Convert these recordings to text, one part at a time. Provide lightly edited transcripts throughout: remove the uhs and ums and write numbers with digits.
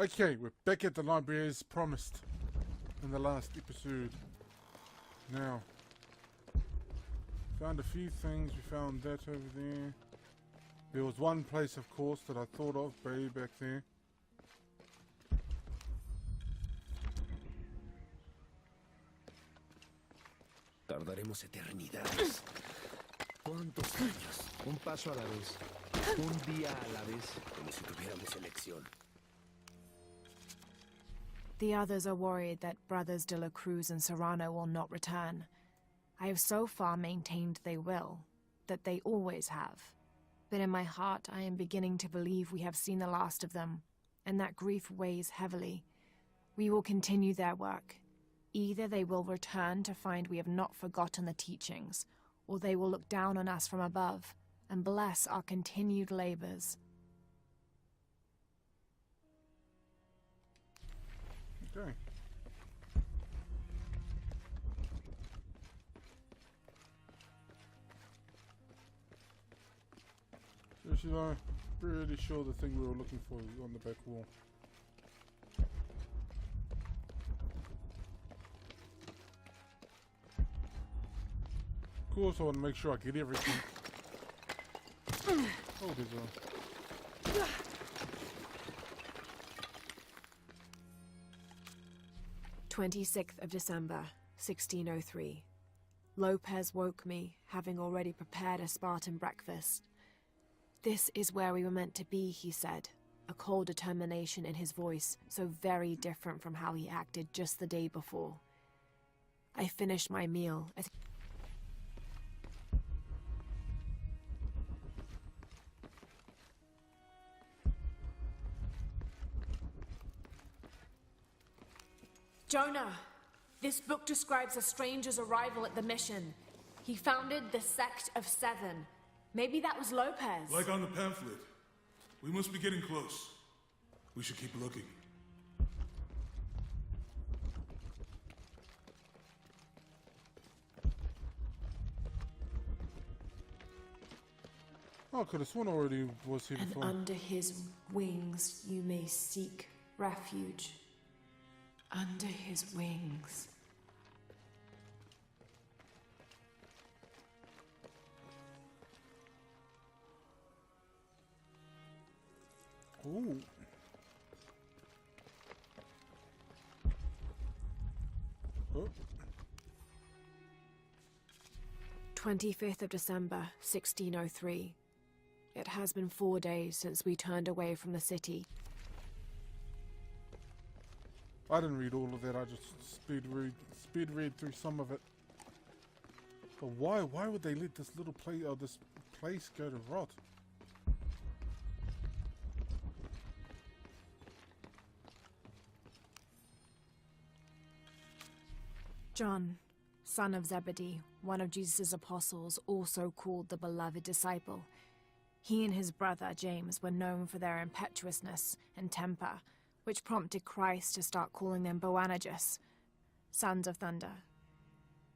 Okay, we're back at the library as promised in the last episode. Now, found a few things. We found that over there. There was one place, of course, that I thought of way back there. Tardaremos eternidades. ¿Cuántos años? Un paso a la vez. Un día a la vez. Como si tuviéramos elección. The others are worried that Brothers de la Cruz and Serrano will not return. I have so far maintained they will, that they always have. But in my heart I am beginning to believe we have seen the last of them, and that grief weighs heavily. We will continue their work. Either they will return to find we have not forgotten the teachings, or they will look down on us from above and bless our continued labors. Okay. Actually, I'm pretty sure the thing we were looking for is on the back wall. Of course, I want to make sure I get everything. Oh, there's a... 26th of December, 1603. Lopez woke me, having already prepared a Spartan breakfast. This is where we were meant to be, he said, a cold determination in his voice, so very different from how he acted just the day before. I finished my meal as Jonah! This book describes a stranger's arrival at the mission. He founded the Sect of Seven. Maybe that was Lopez. Like on the pamphlet. We must be getting close. We should keep looking. Oh, I could have sworn I already was here before. And under his wings you may seek refuge. Under his wings. Ooh. Oh. 25th of December, 1603. It has been 4 days since we turned away from the city. I didn't read all of that, I just speed read through some of it. But why would they let this little place, this place go to rot? John, son of Zebedee, one of Jesus' apostles, also called the beloved disciple. He and his brother James were known for their impetuousness and temper, which prompted Christ to start calling them Boanerges, sons of thunder.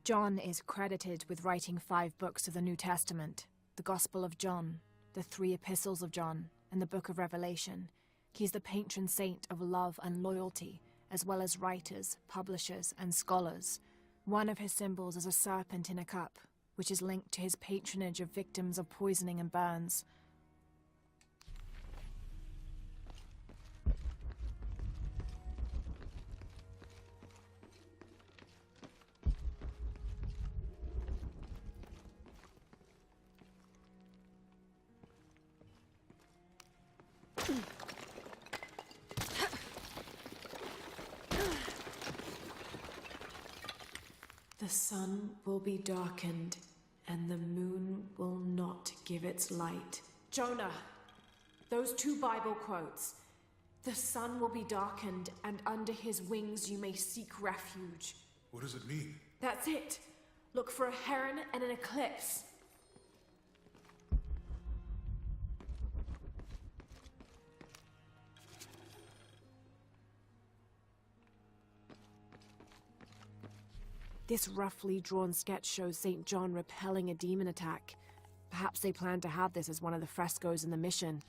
John is credited with writing 5 books of the New Testament, the Gospel of John, the 3 epistles of John, and the Book of Revelation. He's the patron saint of love and loyalty, as well as writers, publishers, and scholars. One of his symbols is a serpent in a cup, which is linked to his patronage of victims of poisoning and burns. The sun will be darkened, and the moon will not give its light. Jonah! Those 2 Bible quotes. The sun will be darkened, and under his wings you may seek refuge. What does it mean? That's it! Look for a heron and an eclipse. This roughly drawn sketch shows St. John repelling a demon attack. Perhaps they plan to have this as one of the frescoes in the mission.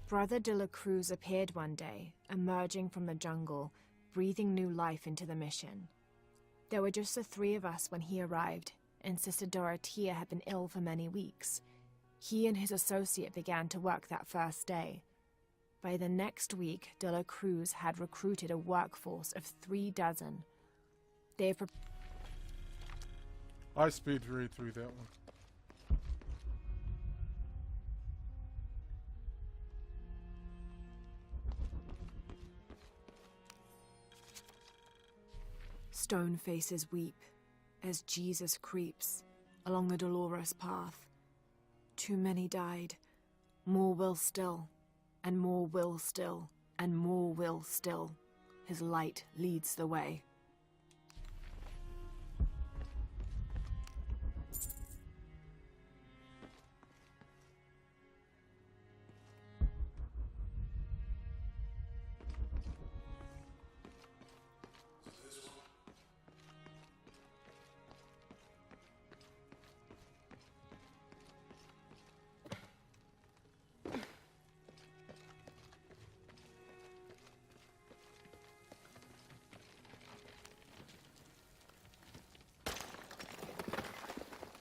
Brother de la Cruz appeared one day, emerging from the jungle, breathing new life into the mission. There were just the three of us when he arrived, and Sister Dorothea had been ill for many weeks. He and his associate began to work that first day. By the next week, de la Cruz had recruited a workforce of 36. They have I speed read through that one. Stone faces weep as Jesus creeps along the dolorous path. Too many died, more will still, and more will still, and more will still. His light leads the way.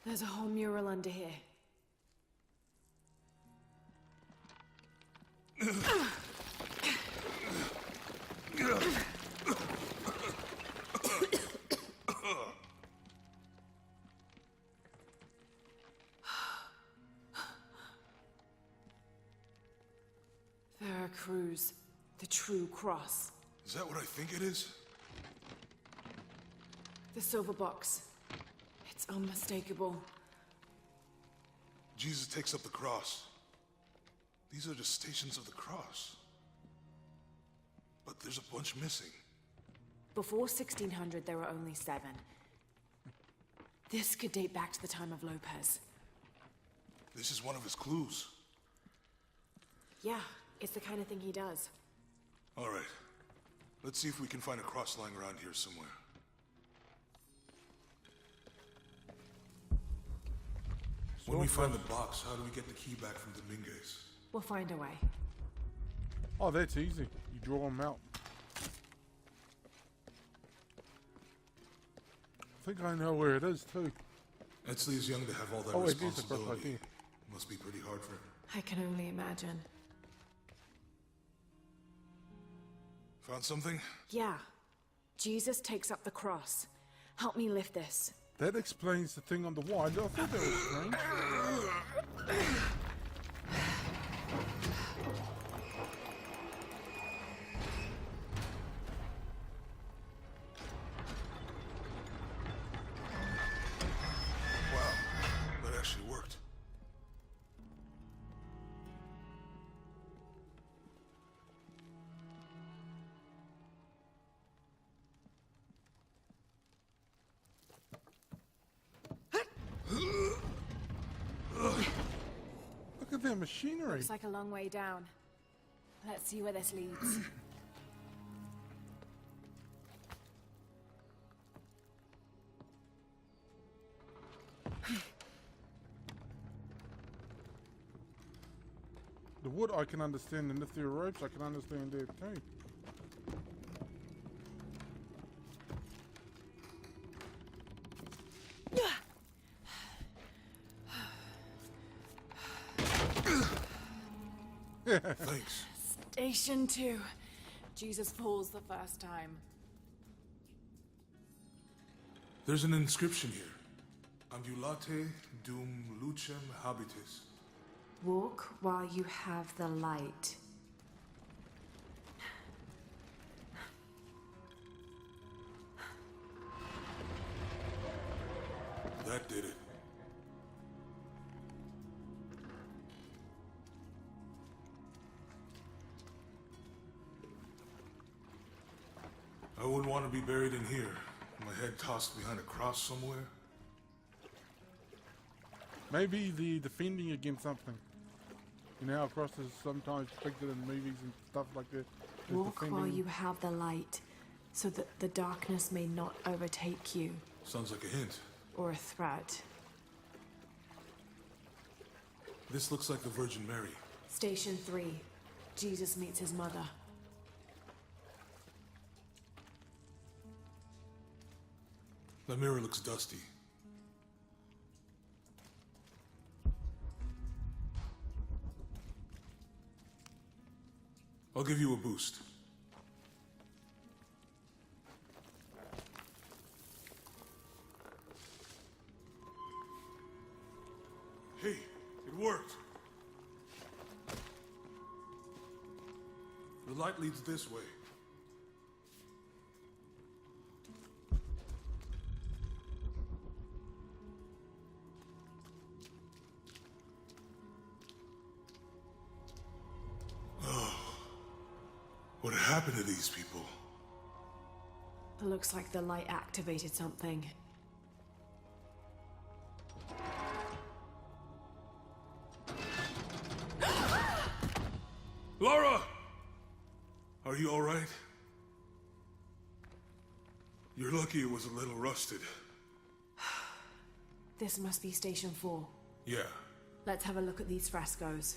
There's a whole mural under here. Veracruz, the true cross. Is that what I think it is? The silver box. It's unmistakable. Jesus takes up the cross. These are just stations of the cross. But there's a bunch missing. Before 1600, there were only 7. This could date back to the time of Lopez. This is one of his clues. Yeah, it's the kind of thing he does. All right. Let's see if we can find a cross lying around here somewhere. When we find the box, how do we get the key back from Dominguez? We'll find a way. Oh, that's easy. You draw them out. I think I know where it is too. Etzli is young to have all that Oh, it is a responsibility. good idea. Must be pretty hard for him. I can only imagine. Found something? Yeah. Jesus takes up the cross. Help me lift this. That explains the thing on the wall. I thought that was strange. Wow, that actually worked. Look at that machinery. Looks like a long way down. Let's see where this leads. The wood I can understand, and if there are ropes I can understand that too. Thanks. Station 2. Jesus falls the first time. There's an inscription here. Ambulate dum lucem habitis. Walk while you have the light. That did it. I wouldn't want to be buried in here. My head tossed behind a cross somewhere. Maybe the defending against something. You know how crosses sometimes depicted in movies and stuff like that. There's Walk while defending- you have the light, so that the darkness may not overtake you, Sounds like a hint. or a threat. This looks like the Virgin Mary. Station 3. Jesus meets his mother. The mirror looks dusty. I'll give you a boost. Hey, it worked. The light leads this way. What happened to these people? It looks like the light activated something. Laura! Are you all right? You're lucky it was a little rusted. This must be Station 4. Yeah. Let's have a look at these frescoes.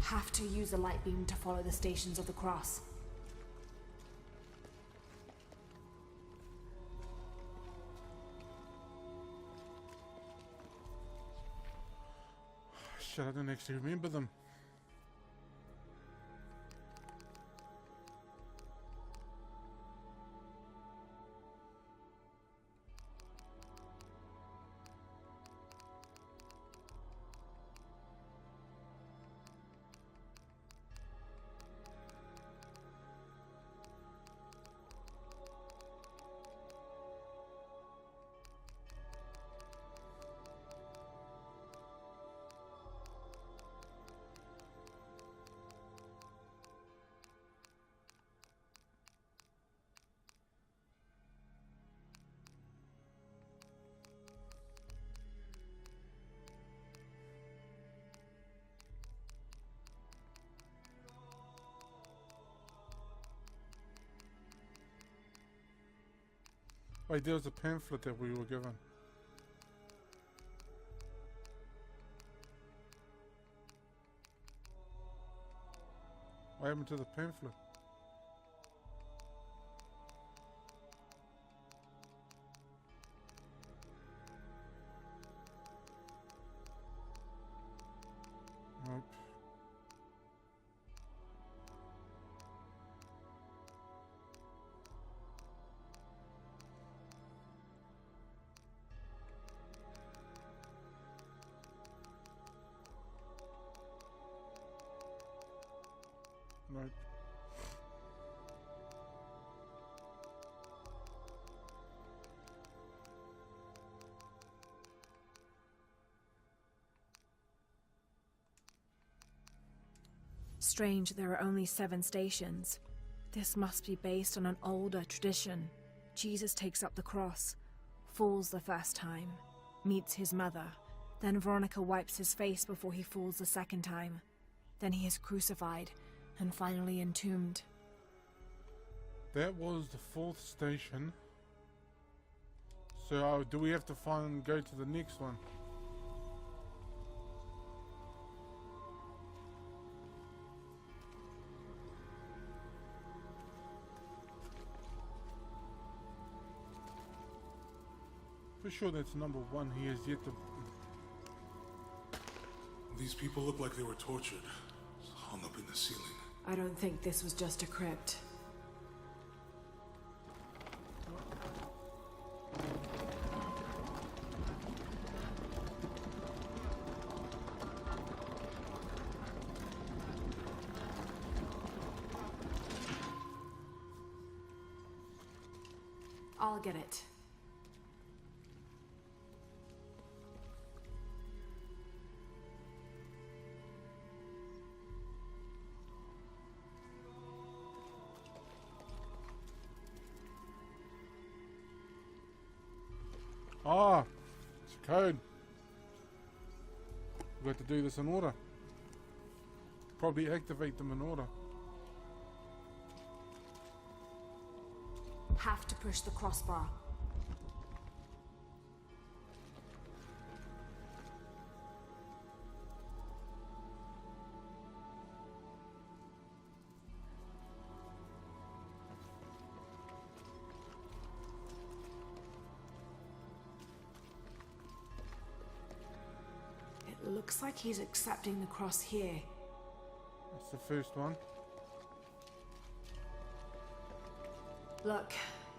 Have to use the light beam to follow the Stations of the Cross. Shit, I don't actually remember them. Wait, there was a pamphlet that we were given. What happened to the pamphlet? Nope. Nope. Strange, there are only 7 stations. This must be based on an older tradition. Jesus takes up the cross, falls the first time, meets his mother. Then Veronica wipes his face before he falls the second time. Then he is crucified and finally entombed. That was the 4th station. So do we have to go to the next one? For sure that's number 1. He has yet to... These people look like they were tortured, hung up in the ceiling. I don't think this was just a crypt. I'll get it. Ah, it's a code. We've got to do this in order. Probably activate them in order. Have to push the crossbar. It looks like he's accepting the cross here. That's the first one. Look,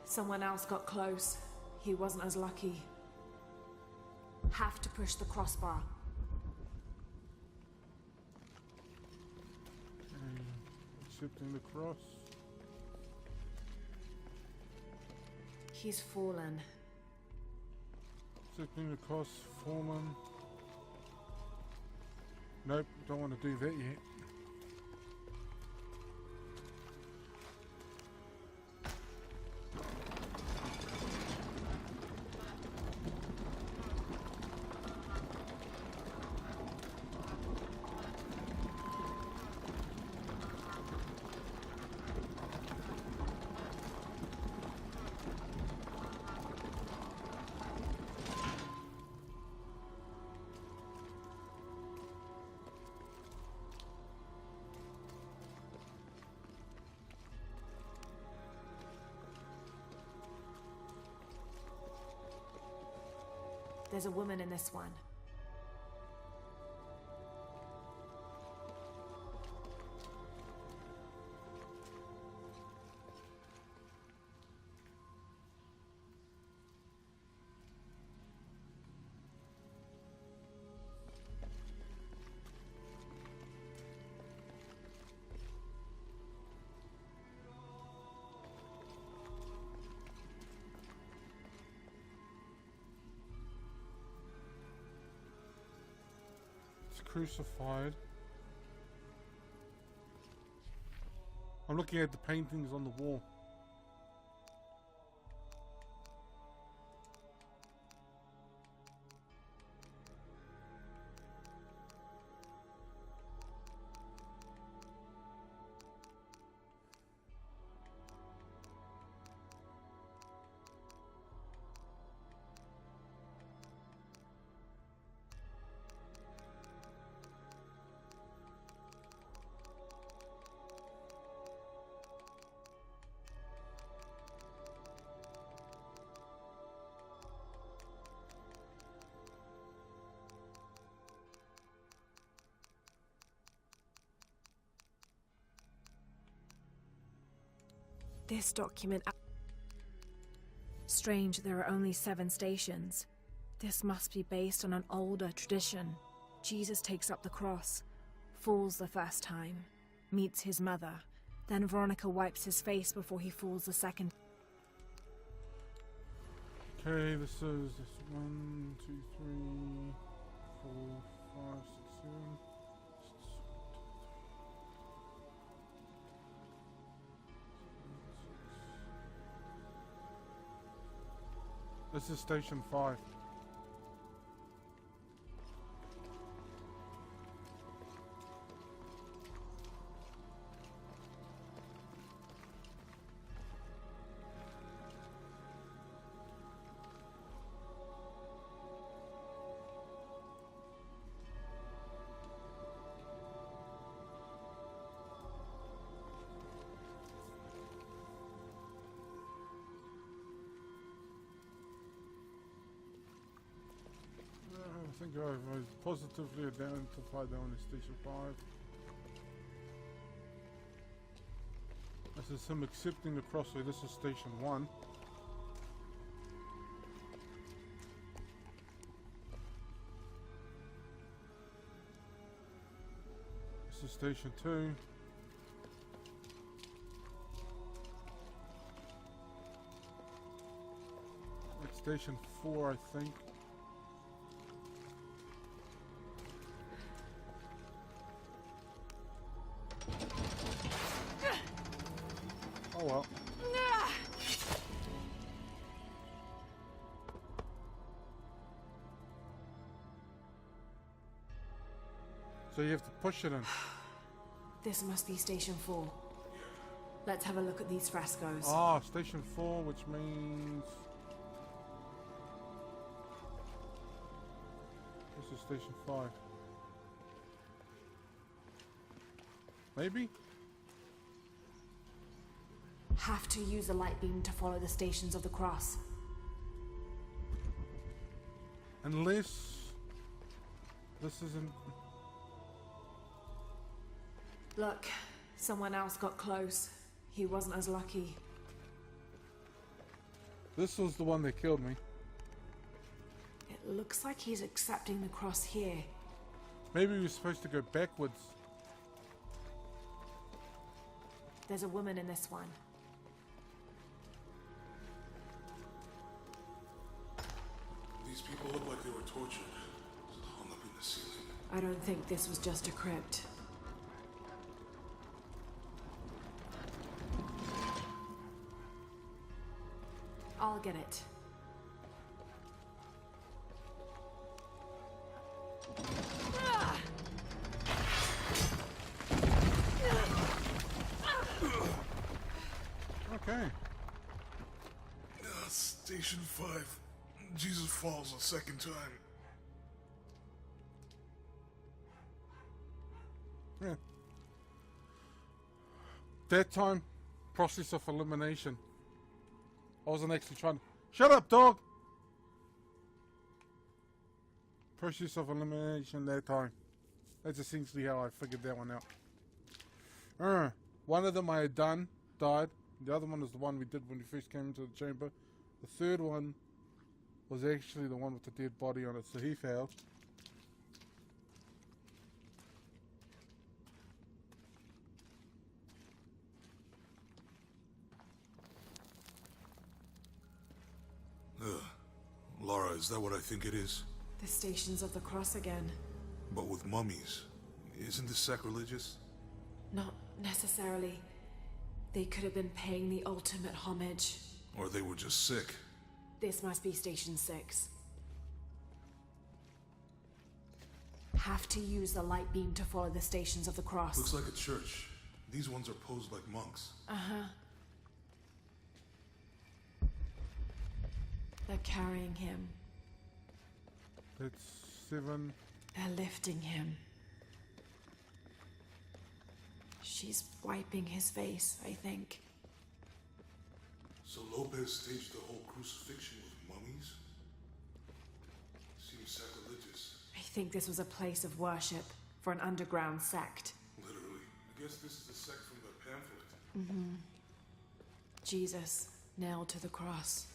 someone else got close. He wasn't as lucky. Have to push the crossbar. Accepting the cross. He's fallen. Accepting the cross, fallen. Nope, don't want to do that yet. There's a woman in this one. Crucified. I'm looking at the paintings on the wall. This document... Strange, there are only 7 stations. This must be based on an older tradition. Jesus takes up the cross, falls the first time, meets his mother. Then Veronica wipes his face before he falls the second. Okay, this is 1, 2, 3, 4, 5, 6, 7. This is station 5. I think I've positively identified that one as station 5. This is him accepting the crossway. This is station 1. This is station 2. It's station 4, I think. Oh well. So you have to push it in. This must be station 4. Let's have a look at these frescoes. Ah, Station 4, which means... This is Station 5. Maybe? Have to use a light beam to follow the Stations of the Cross. Unless... This isn't... Look, someone else got close. He wasn't as lucky. This was the one that killed me. It looks like he's accepting the cross here. Maybe we were supposed to go backwards. There's a woman in this one. These people look like they were tortured, hung up in the ceiling. I don't think this was just a crypt. I'll get it. Okay. Station 5. Jesus falls a second time. Yeah. That time, process of elimination. I wasn't actually trying to... Shut up, dog! Process of elimination that time. That's essentially how I figured that one out. One of them I had died. The other one is the one we did when we first came into the chamber. The third one was actually the one with the dead body on it, so he failed. Laura, is that what I think it is? The Stations of the Cross again. But with mummies. Isn't this sacrilegious? Not necessarily. They could have been paying the ultimate homage. Or they were just sick. This must be Station 6. Have to use the light beam to follow the Stations of the Cross. Looks like a church. These ones are posed like monks. Uh-huh. They're carrying him. That's 7. They're lifting him. She's wiping his face, I think. So Lopez staged the whole crucifixion with mummies? Seems sacrilegious. I think this was a place of worship for an underground sect. Literally. I guess this is the sect from the pamphlet. Jesus, nailed to the cross.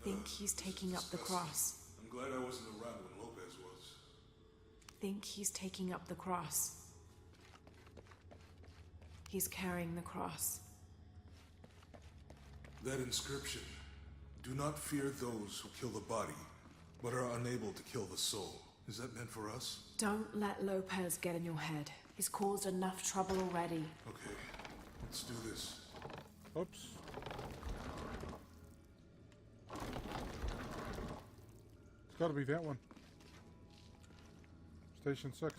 Think he's taking up the cross. I'm glad I wasn't around when Lopez was. Think he's taking up the cross. He's carrying the cross. That inscription. Do not fear those who kill the body, but are unable to kill the soul. Is that meant for us? Don't let Lopez get in your head. He's caused enough trouble already. Okay, let's do this. Oops. It's gotta be that one. Station 6.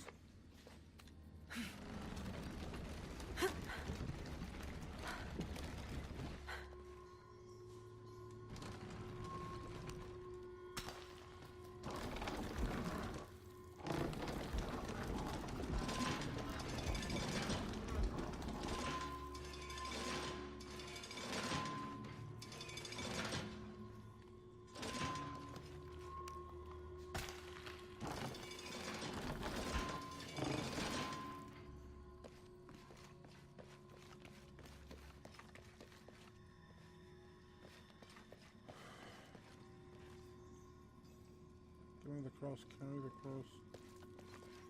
Carry the cross, carry the cross.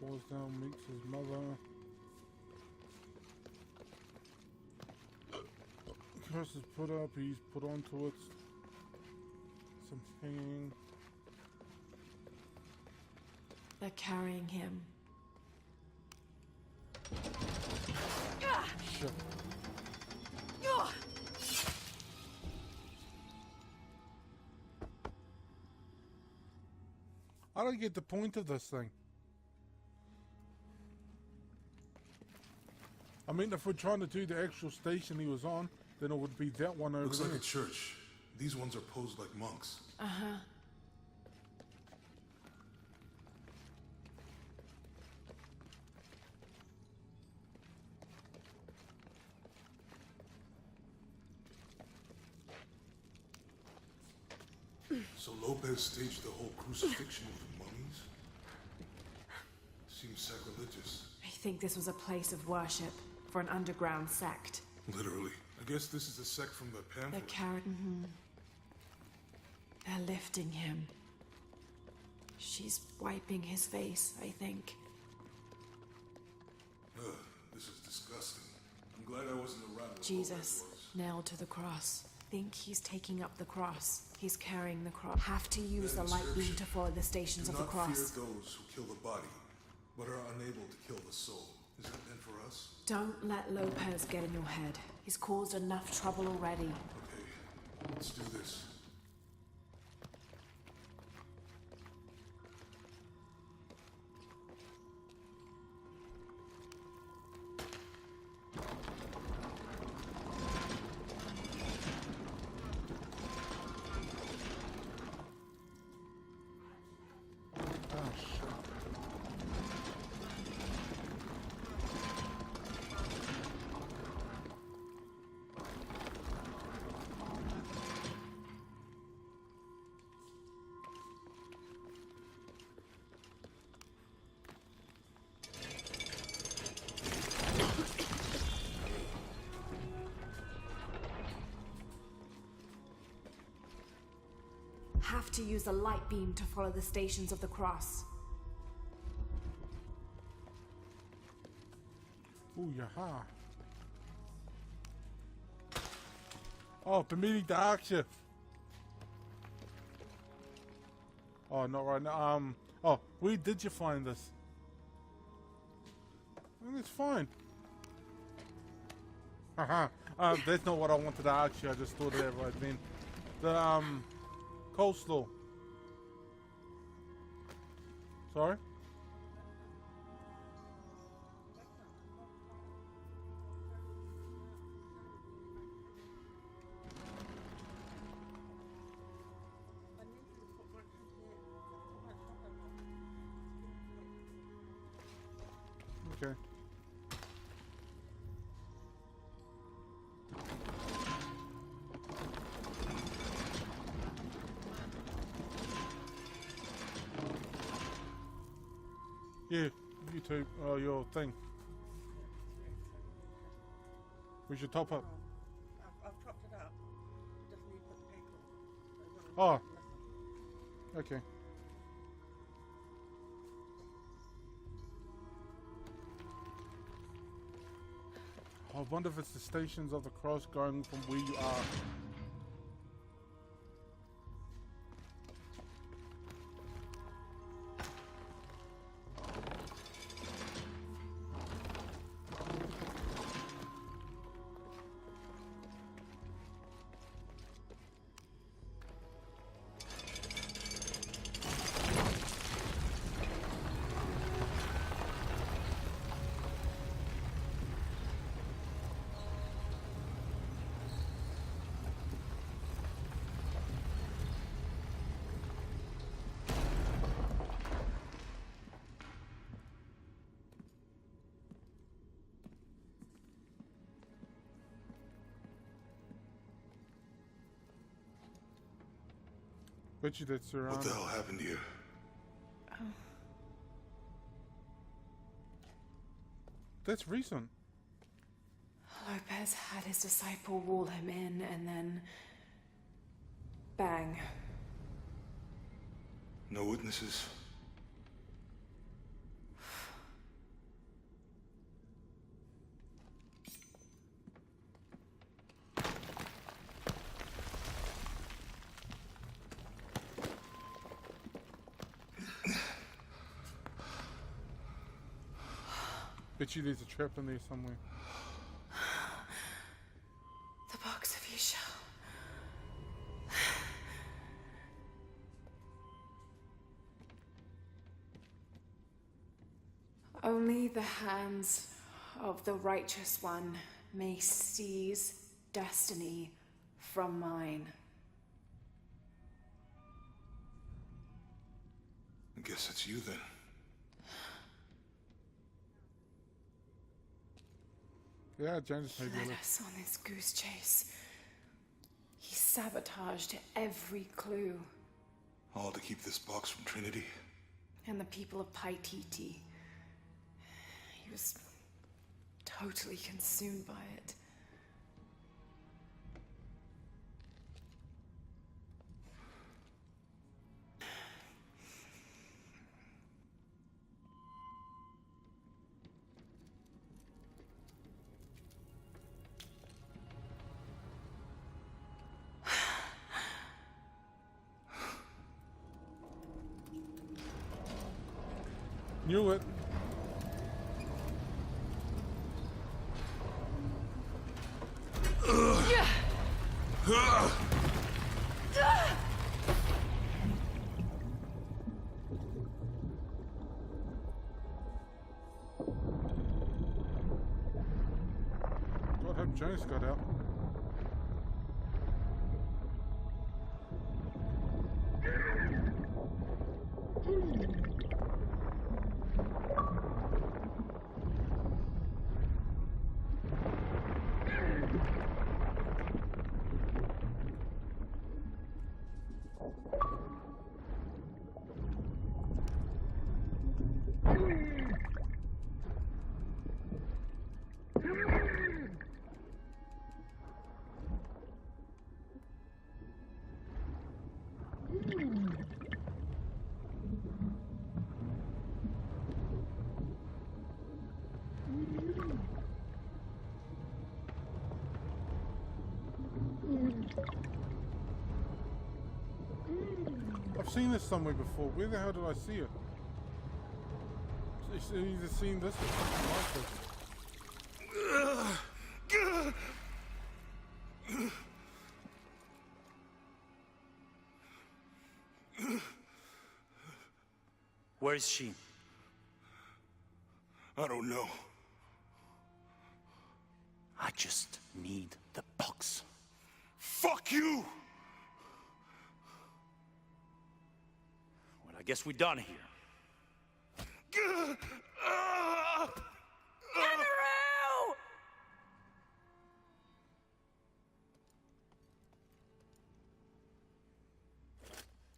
Falls down, meets his mother. Cross is put up, he's put onto it. Some hanging. They're carrying him. Shit. I don't get the point of this thing. I mean, if we're trying to do the actual station he was on, then it would be that one over Looks there. like a church. These ones are posed like monks. Uh-huh. So Lopez staged the whole crucifixion of the mummies? Seems sacrilegious. I think this was a place of worship for an underground sect. Literally. I guess this is the sect from the They're pamphlet. carrying. They're lifting him. She's wiping his face, I think. Ugh, this is disgusting. I'm glad I wasn't around when Jesus, Lopez was. nailed to the cross. Think he's taking up the cross. He's carrying the cross. Have to use the light beam to follow the stations of the Do cross. not fear those who kill the body, but are unable to kill the soul. Is that meant for us? Don't let Lopez get in your head. He's caused enough trouble already. Okay, let's do this. Oh, shit. Have to use the light beam to follow the stations of the cross. Ooh, yaha. Oh, permitting the action. Oh, not right now. Oh, where did you find this? Well, it's fine. Haha. That's not what I wanted to ask you. I just thought of that right then. The, coleslaw. Sorry? Okay. Yeah, YouTube, your thing. We should top up. I've topped it up. Just need to put the paper on. Oh. Okay. I wonder if it's the stations of the cross going from where you are. Bet you that's around. What the hell happened here? That's recent. Lopez had his disciple wall him in, and then... bang. No witnesses? Bet you there's a trap in there somewhere. The box of Isha. Only the hands of the Righteous One may seize destiny from mine. I guess it's you then. Yeah, James He maybe. led us on this goose chase. He sabotaged every clue. All to keep this box from Trinity. And the people of Paititi. He was totally consumed by it. Knew it. God, hope James got out. I've seen this somewhere before. Where the hell did I see it? I've either seen this or something like this. Where is she? I don't know. I just need the box. Fuck you! Well, I guess we're done here. Amaru!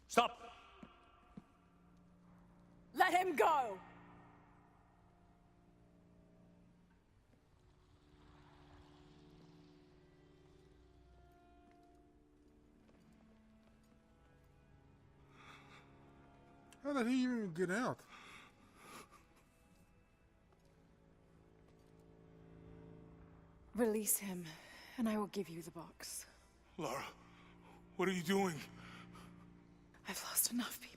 Stop! Let him go! How did he even get out? Release him, and I will give you the box. Lara, what are you doing? I've lost enough people.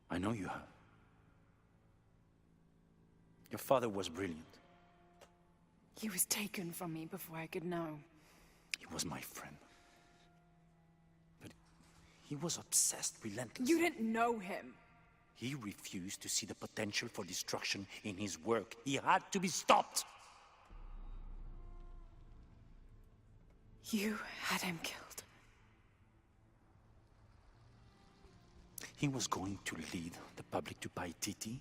I know you have. Your father was brilliant. He was taken from me before I could know. He was my friend. But he was obsessed, relentless. You didn't know him. He refused to see the potential for destruction in his work. He had to be stopped. You had him killed. He was going to lead the public to Paititi.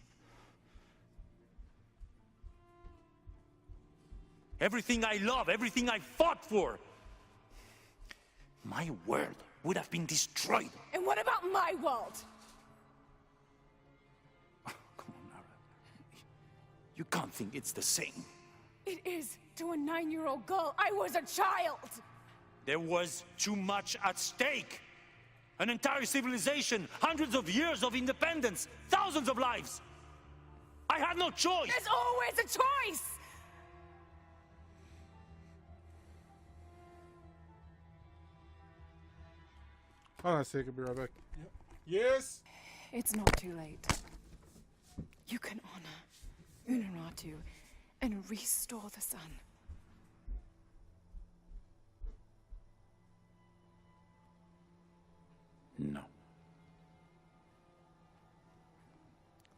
Everything I love, everything I fought for. My world would have been destroyed. And what about my world? Come on, Nara. You can't think it's the same. It is to a 9-year-old girl. I was a child. There was too much at stake. An entire civilization, hundreds of years of independence, thousands of lives. I had no choice. There's always a choice. Hold on a second, be right back. Yes? It's not too late. You can honor Unuratu and restore the sun. No.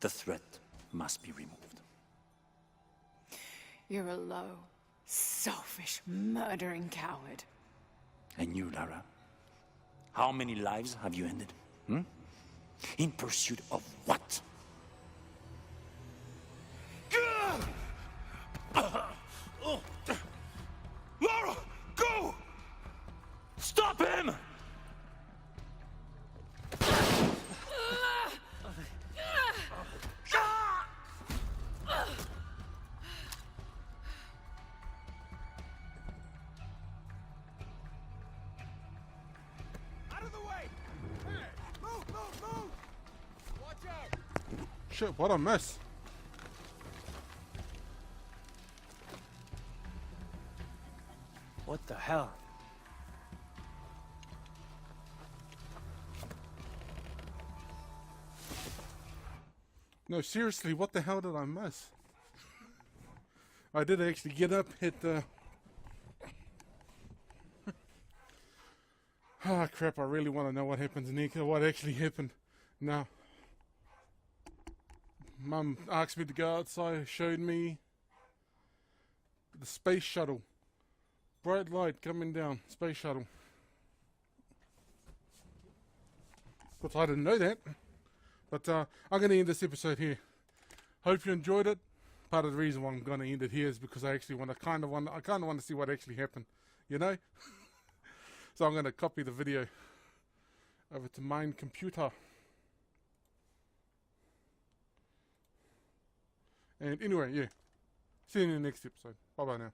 The threat must be removed. You're a low, selfish, murdering coward. And you, Lara? How many lives have you ended? Hmm? In pursuit of what? Lara, go! Stop him! Shit, what a mess. What the hell? No, seriously, what the hell did I miss? I did actually get up, hit the... Ah, crap, I really want to know what happens next, what actually happened. Now, Mum asked me to go outside, showed me the space shuttle. Bright light coming down, space shuttle. But I didn't know that. But I'm going to end this episode here. Hope you enjoyed it. Part of the reason why I'm going to end it here is because I actually want to kind of want to see what actually happened, you know. So I'm going to copy the video over to my computer. And anyway, yeah. See you in the next episode. Bye bye now.